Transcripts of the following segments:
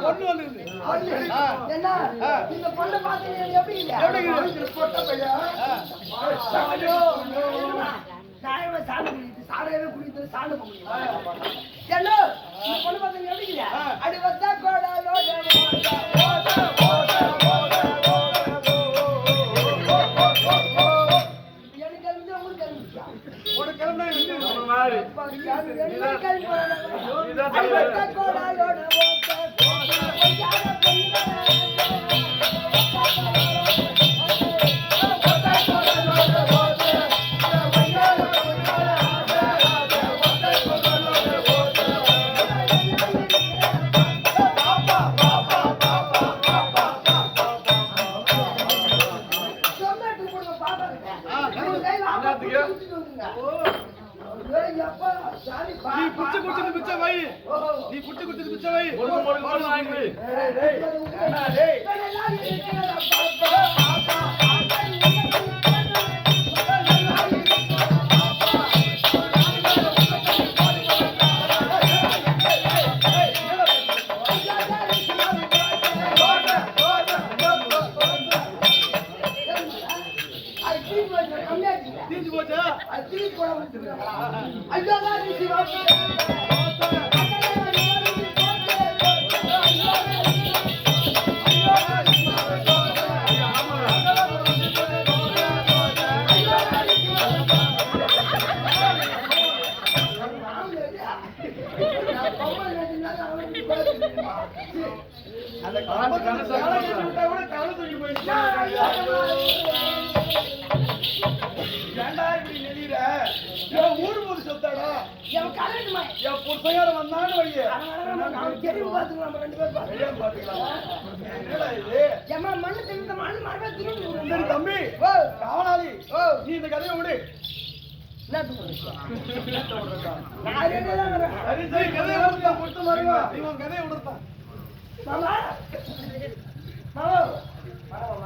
பொண்ணு வந்துருது. என்ன இந்த பொண்ணை பார்த்து எப்படி இல்லை பொட்ட பையன் சாயவே சாணம் குடித்து சாடையவே குடித்து சாணம் முடியும் என்ன இந்த பொண்ணு பார்த்து எப்படி இல்லை அடி வச்சா கோடாலோ நீ புடிச்சு குடிச்சது பிச்சை வை. நீ புடிச்சு குடிச்சது பிச்சை வை. தீஞ்சு போச்சா? ஊரு போது சொத்தாடா என் புருஷையோட வந்தான்னு வைய தெரியும் பாத்துக்கலாம் நம்ம ரெண்டு பேரும் பாத்துக்கலாம் என்னடா இது ஏமா மண்ணு தெரிந்த மண்ணு மரபா திரும்பி தம்பி காவலாளி நீ இந்த கதையை விடு கதையை விடுத்தான் மாமா மாமா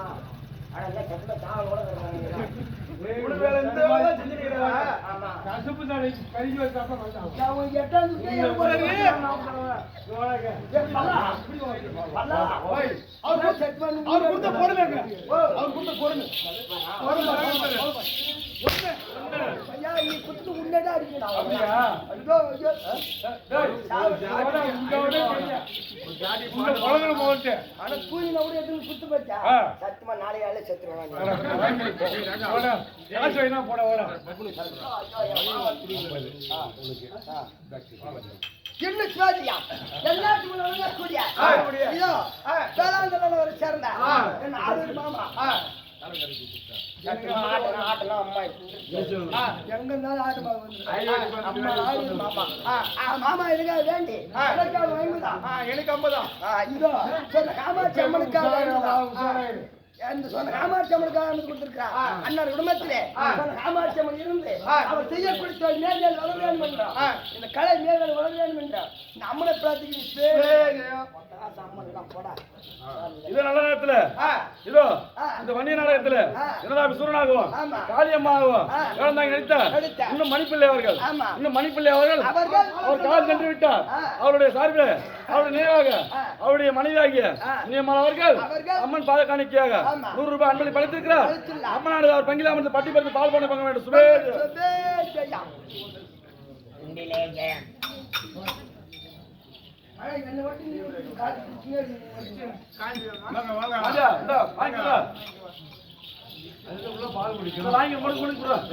சத்துமா நாளையால செத்துருவாங்க என்ன சுவாதியா எல்லாத்துக்கும் கூடிய இதோ வேளாங்கல்ல ஒரு சேர்ந்த ஆறு மாமா ஆட்டெல்லாம் அம்மா எங்க இருந்தாலும் ஆட்டு மாமா எனக்காக வேண்டி எனக்கு 50 இதோ சொன்ன காமாட்சி அம்மனுக்காக சொன்ன காமாட்சி அம்மனுக்காக கொடுத்திருக்கா அண்ணன் குடும்பத்திலே சொன்ன காமாட்சி அம்மன் இருந்து அவர் செய்யக்கூடிய மேல் வளர வேண்டும் என்றோம் இந்த கலை மேல் வளர வேண்டும் என்றோம் இந்த அம்மனை பிரார்த்திக்கிறேன் இது நல்ல நேரத்துல இதோ இந்த வண்டிய நாடகத்துல என்னடா சூரனாகவும் காளியம்மாகவும் இழந்தாங்க நடித்த இன்னும் மணிப்பிள்ளை அவர்கள் அவர் கால் சென்று விட்டார். அவருடைய சார்பில் அவருடைய நினைவாக அவருடைய மனைவியாகிய நியமன் அவர்கள் அம்மன் பாத காணிக்கையாக 100 ரூபாய் அன்பளி படைத்திருக்கிறார். அம்மனானது அவர் பங்கில அமர்ந்து பட்டி பறித்து பால் பண்ண பங்க வேண்டும். பால் குடிக்கிறோம் வாங்கி குடிக்கிறோம்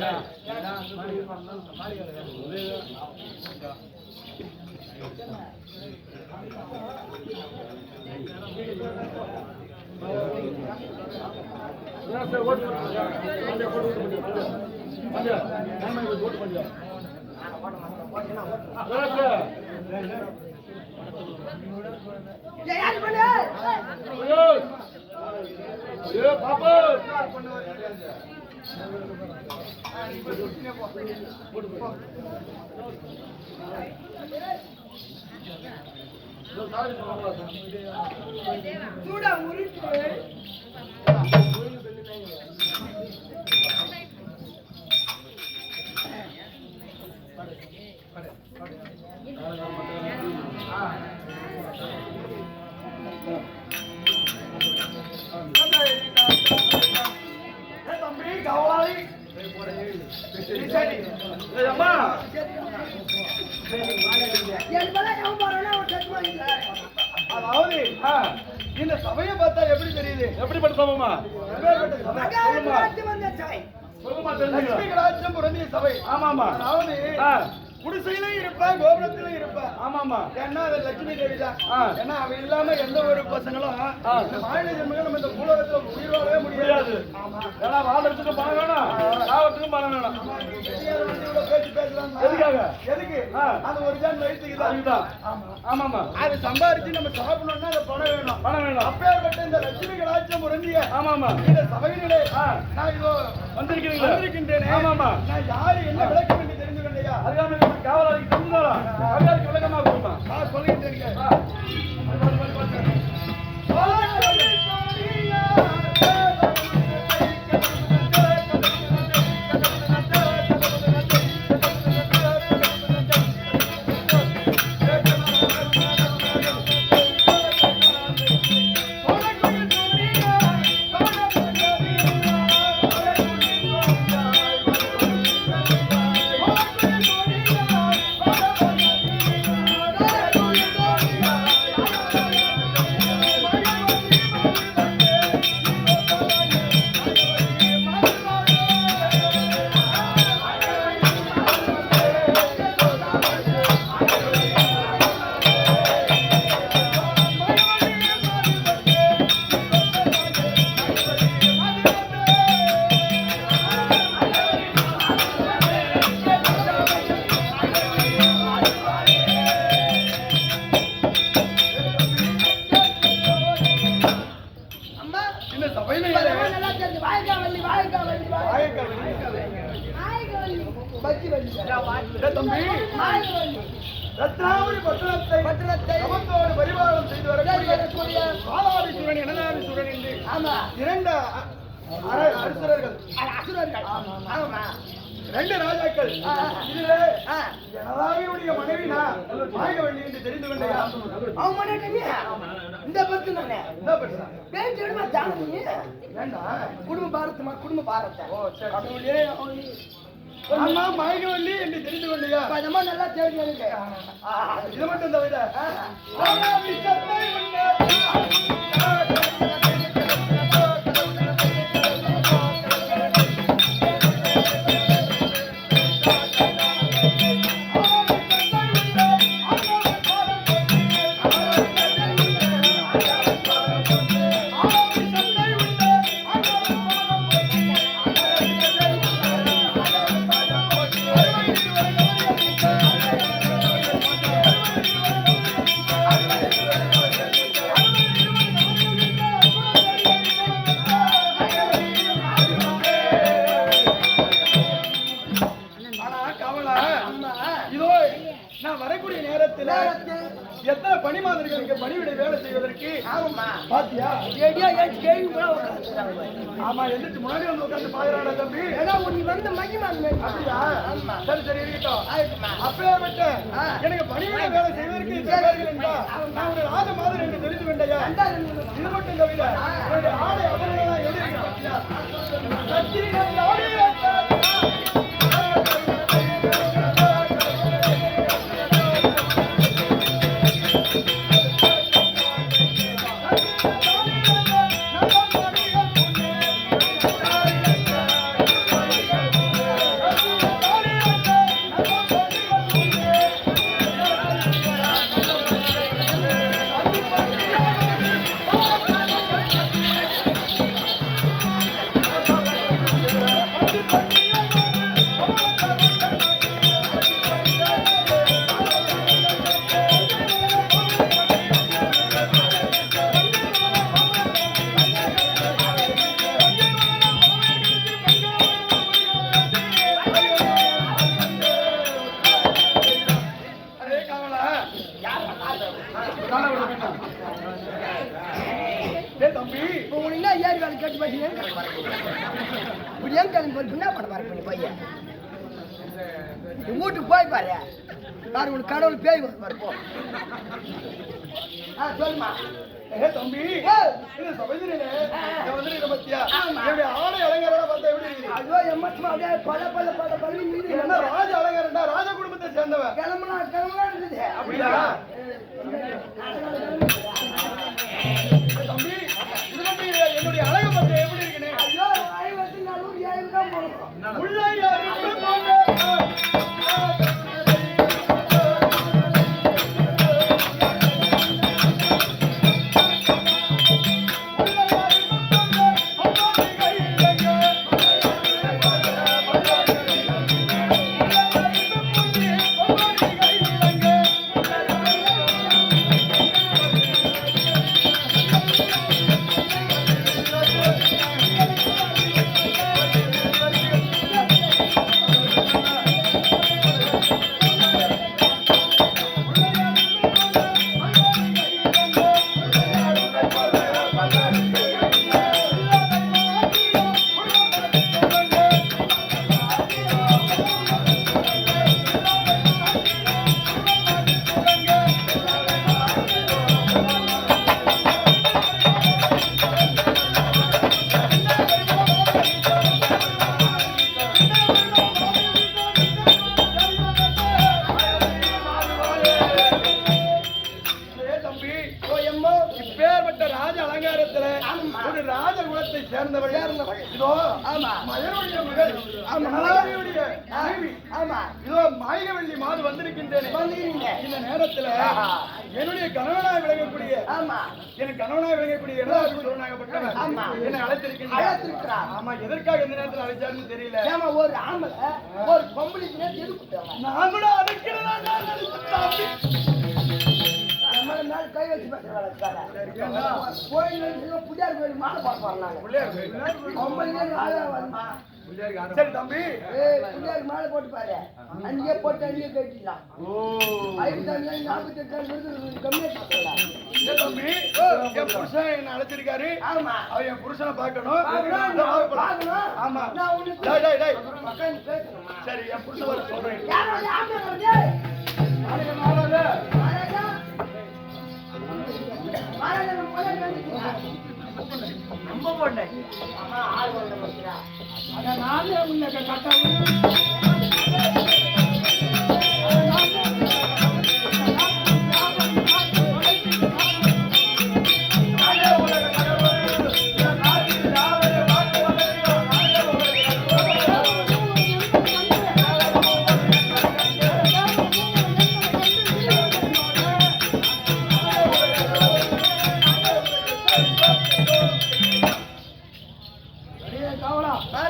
பாப்பா சூடா உருட்டு சரி அம்மா என் பல எவன் போறானோ அவன் செத்து வாங்கிட்டான். அதாவது இந்த சபையை பார்த்தா எப்படி தெரியுது எப்படிப்பட்ட சபைமா மகாராஜ் வந்த சபை. சொல்லுமா லட்சுமி கடாட்சம் பொருந்திய சபை ஆமாமா அதாவது குடிசையிலும் இருப்பேன் கோபுரத்திலும் இருப்பேன் ஆமாமா ஏன்னா அது லட்சுமி தேவி தான் ஏன்னா அவ இல்லாம எந்த ஒரு பசங்களும் இந்த மாநில ஜென்மங்கள் நம்ம இந்த பூலோகத்துல உயிர் வாழவே முடியாது ஏன்னா வாழ்றதுக்கு பணம் வேணும் சாவத்துக்கும் பணம் வேணும் பேச்சு பேசலாம் எதுக்காக எதுக்கு அது ஒரு ஜான் வயிற்றுக்கு தான் ஆமாமா அது சம்பாரிச்சு நம்ம சாப்பிடணும்னா அது பணம் வேணும் அப்பேற்பட்ட இந்த லட்சுமி கடாட்சம் பொருந்திய ஆமாமா இந்த சபையிலே நான் இதோ வந்திருக்கின்றேன் ஆமாமா நான் யாரு என்ன விளக்கம் என்று தெரிந்து கொண்டையா அதுக்காக காவலாளிக்கு தெரிஞ்சுதாரா காவலாளிக்கு விளக்கமா கொடுப்பா சொல்லிட்டு இருக்கேன் ரத்னாவளி பட்டணத்தை சமத்தோடு பரிபாலனம் செய்து வரக்கூடிய பாலாபிசூரன் எனதாபிசூரன் என்று இரண்டு அசுரர்கள் ரெண்டு ராஜாக்கள் இதிலே எனதாவியுடைய மனைவி நான் மாயவள்ளி என்று தெரிந்து கொண்டேன். அவன் மனைவி இந்த பத்து தானே என்ன பிரச்சனை பேச்சு எடுமா தானே குடும்ப பாரத்தமா குடும்ப பாரத்தை கடவுளே அம்மா மாயவள்ளி என்று தெரிந்து கொண்டையா பதமா நல்லா தெரிஞ்சு எனக்கு இது மட்டும் தவிர வரக்கூடிய நேரத்தில் எத்தனை பணிமாதர்களுக்கு பணிவிடை வேலை செய்வதற்கு பாத்தியா ஆமா எந்திரிச்சு முன்னாடி வந்து உட்காந்து பாக்குறாடா தம்பி ஏன்னா நீ வந்து மகிமா அப்படியா சரி சரி இருக்கட்டும் அப்பேற்பட்ட எனக்கு பணிவிடை வேலை செய்வதற்கு தேவைகள் என்றா நான் ஒரு ராஜ மாதிரி என்று தெரிந்து கொண்டையா இது மட்டும் தவிர என்னுடைய ஆடை அவர்களெல்லாம் எழுதி பாத்தியா தம்பி உனக்கு ஏறி வேலை கேட்டு பேசி இப்படி ஏன் கிளம்பி என்ன பண்ண பாரு பண்ணி பையன் வீட்டுக்கு போய் பாரு பாரு உனக்கு கடவுள் பேய் வந்து பாரு போ சொல்லுமா தம்பி இது சபையிலே வந்து பத்தியா என்னுடைய ஆடை அலங்காரம் பார்த்தா எப்படி இருக்கு ஐயோ எம்மச்சுமா அதே பல பல பல பல மீது சேர்ந்தவன். கிளம்பலாம் இருக்குது அப்படியா? தம்பி, இது வந்து என்னுடைய அழகு பத்தி எப்படி இருக்குன்னு? ஐயோ 54 தான் போகணும். உள்ள யாரு போங்க. சேர்ந்தவள் இதோ ஆமா மயனுடைய மகள் ஆமா மலாரியுடைய மனைவி ஆமா இதோ மாயவள்ளி மாது வந்திருக்கின்றேன் வந்தீங்க இந்த நேரத்துல என்னுடைய கணவனாய் விளங்கக்கூடிய ஆமா என் கணவனாய் விளங்கக்கூடிய இளவரசனாகப்பட்டவர் ஆமா என்னை அழைத்திருக்கிறார் ஆமா எதற்காக இந்த நேரத்துல அழைச்சாருன்னு தெரியல ஏமா ஒரு ஆம்பளை ஒரு பொம்பளைக்கு எதுக்கு நான் கூட அதுக்கிறதா நம்மள மேல கை வச்சு பேசுறாங்க கோயில் புதியார் கோயில் மாலை பார்ப்பாங்க சரி தம்பி புதியார் மாலை போட்டு பாரு அங்கேயே போட்டு அங்கேயே கட்டிடலாம் 58 கம்மியா தம்பி என் புருஷன் என்ன அழைச்சிருக்காரு ஆமா அவன் என் புருஷனை பார்க்கணும் ஆமா சரி என் புருஷன் வர சொல்றேன் ரொம்ப போட்டேன் நானே உன்னை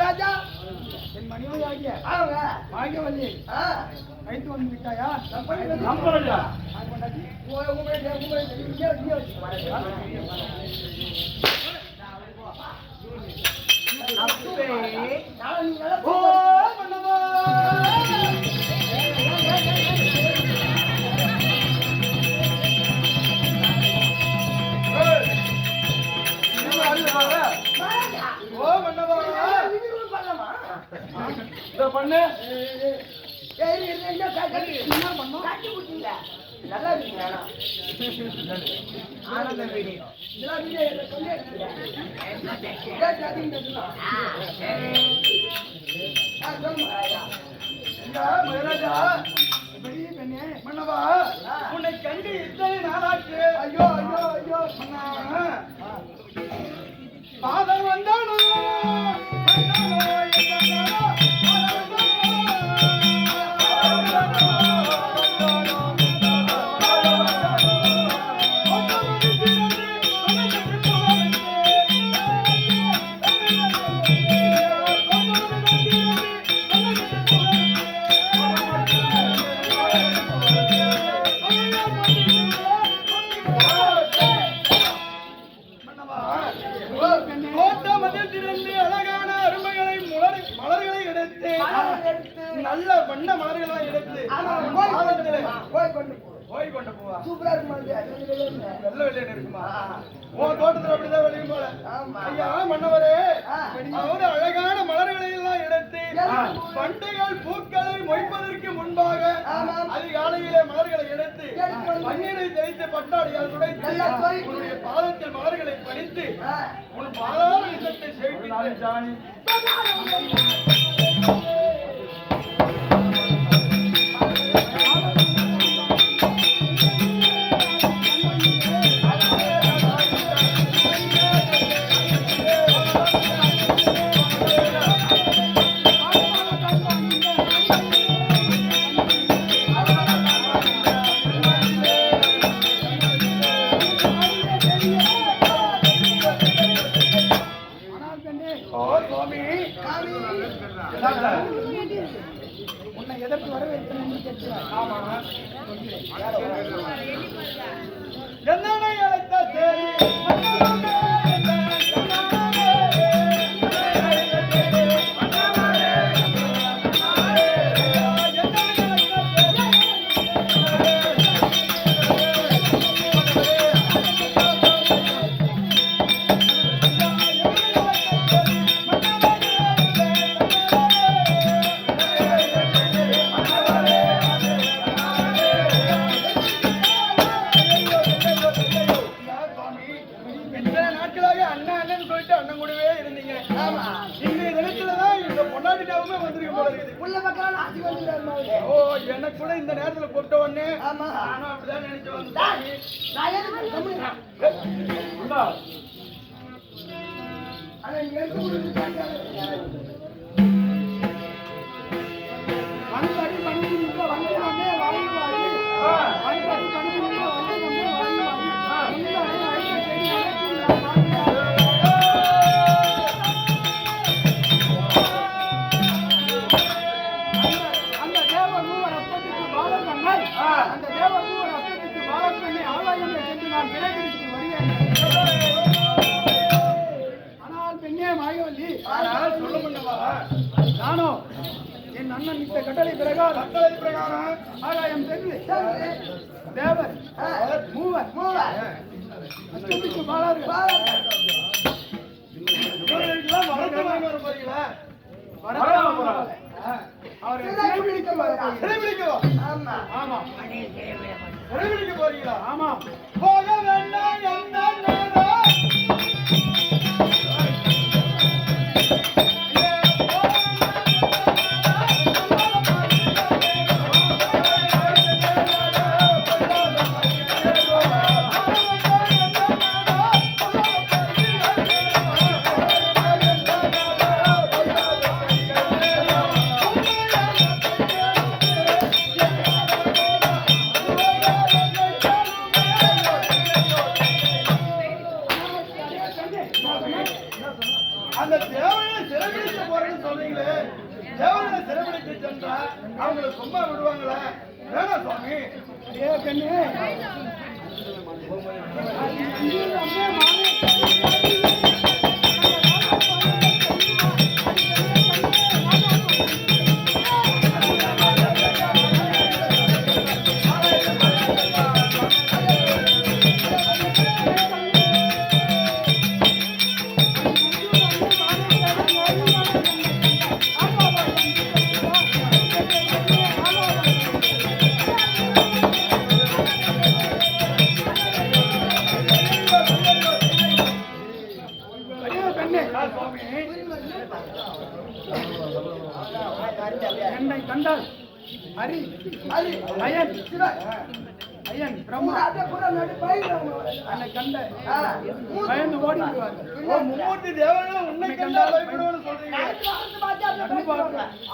ராஜா என் மனைவியாகிய பாகியவல்லி கைத்து வந்து விட்டாயா நம்புறா பண்ணு நல்லா இருக்கீங்க ஆனந்த வீடியோ மகாராஜா மன்னவா உன்னை கண்டு இத்தனை நாளாச்சு ஐயோ ஐயோ ஐயோ பாதம் வந்தானோ நல்ல வண்ண மலர்களை எடுத்து போய் கொண்டு போவா சூப்பரா இருக்குமா நல்ல வெளியில இருக்குமா உன் தோட்டத்துல அப்படிதான் வெளியும் போல ஐயா மன்னவரே அவரு அழகான மலர்களை எல்லாம் எடுத்து பண்டுகள் பூக்களை மொய்ப்பதற்கு முன்பாக அதிகாலையிலே மலர்களை எடுத்து பன்னீரை தெளித்து பட்டாடியால் துடைத்து உன்னுடைய பாதத்தில் மலர்களை படித்து உன் பாதாள விஷத்தை சேர்க்கிறான் ஜானி உன்னை எதற்கு வர வைக்கணும்னு கேட்கிறேன். ஆமா என்னை அழைத்த சரி எனக்கு கூட இந்த நேரத்துல கூப்பிட்ட உடனே நானும் அப்படிதான் நினைச்சு வந்தேன். ஆனால் பெண்ணே மாயவல்லி, சொல்ல முன்னவா நானோ என் அண்ணன் இட்ட கட்டளை பிரகாரம் ஆகாயம் சென்று தேவர் மூவர் அச்சத்துக்கு பாலார்கள் அவரை சிறைபிடிக்க ஆமா போறீங்களா? ஆமா போக வேண்டாம் என்ன அந்த தேவனை சிறைபிடிக்க போறேன்னு சொல்றீங்களே, தேவனை சிறைபிடிக்க சென்றா அவங்களை சும்மா விடுவாங்களா? வேணாம் சுவாமி. ஏ பெண்ணே என்னை கண்டால் ஹரி ஹரி அயன் ஐயன் பிரம்மா என்னை கண்ட பயந்து ஓடி விடுவார்கள். மும்மூர்த்தி தேவனும் உன்னை கண்டால் பயப்படுவோம்னு சொல்றீங்க.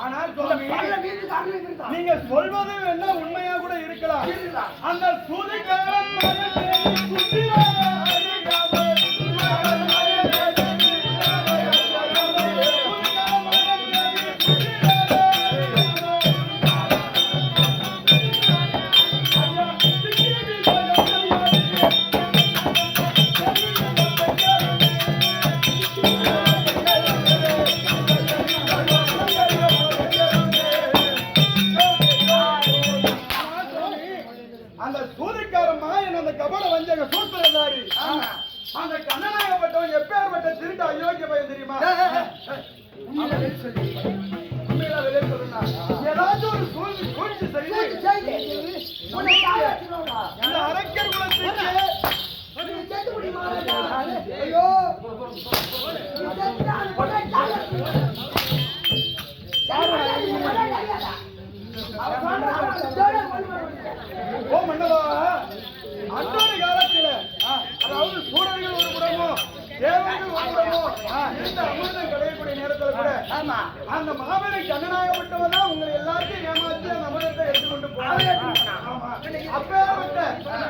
ஆனால் சுவாமி, நீங்க சொல்வது என்ன உண்மையா கூட இருக்கலாம். அந்த சூதிகாரன் அந்த சூதிக்காரன் மாயன், அந்த கபட வஞ்சக சூத்திரதாரி, அந்த கண்ணனாகப்பட்டவன் எப்பேற்பட்ட திருட்டு அயோக்கிய பையன் தெரியுமா? ஏதாச்சும் ஒரு சூழ்ச்சி செய்து இந்த அரக்கர் குலத்திற்கு ஐயோ ஓ மன்னவா, அன்றைய காலத்துல அதாவது சூரர்கள் ஒரு புறமோ தேவர்கள் ஒரு புறமோ இந்த அமிர்தம் கிடையக்கூடிய நேரத்துல கூட அந்த மாபெரும் கண்ணனாகப்பட்டவன் தான் உங்களை எல்லாத்தையும் ஏமாற்றி அந்த அமிர்தத்தை எடுத்துக்கொண்டு போவாங்க. அப்பேற்பட்ட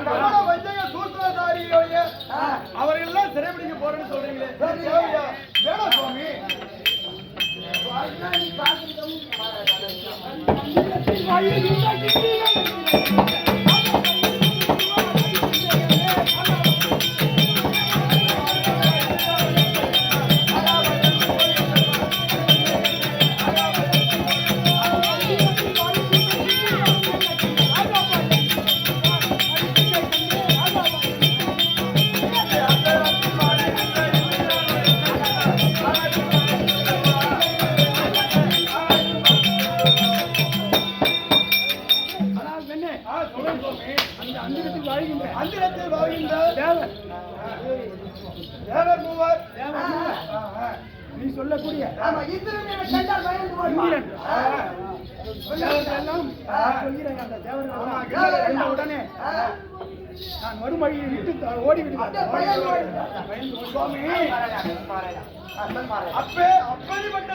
கபட வஞ்சக சூத்திரதாரியோடைய அவர்கள் எல்லாம் சிறைபிடிக்க போறேன்னு சொல்றீங்களே, வேணும் சுவாமி. அந்திரத்தில் வாழ்கின்ற தேவர் மூவர். நீ சொல்லக்கூடிய ஆமா இந்திரன் என கண்டால் பயந்து போடுவான். தேவர்களெல்லாம் சொல்கிறேன் அந்த தேவர்கள் கண்ட உடனே நான் மறுமொழியை விட்டு ஓடி விடுவேன். பயந்து சுவாமி மாறாயா அப்பே அப்படிப்பட்ட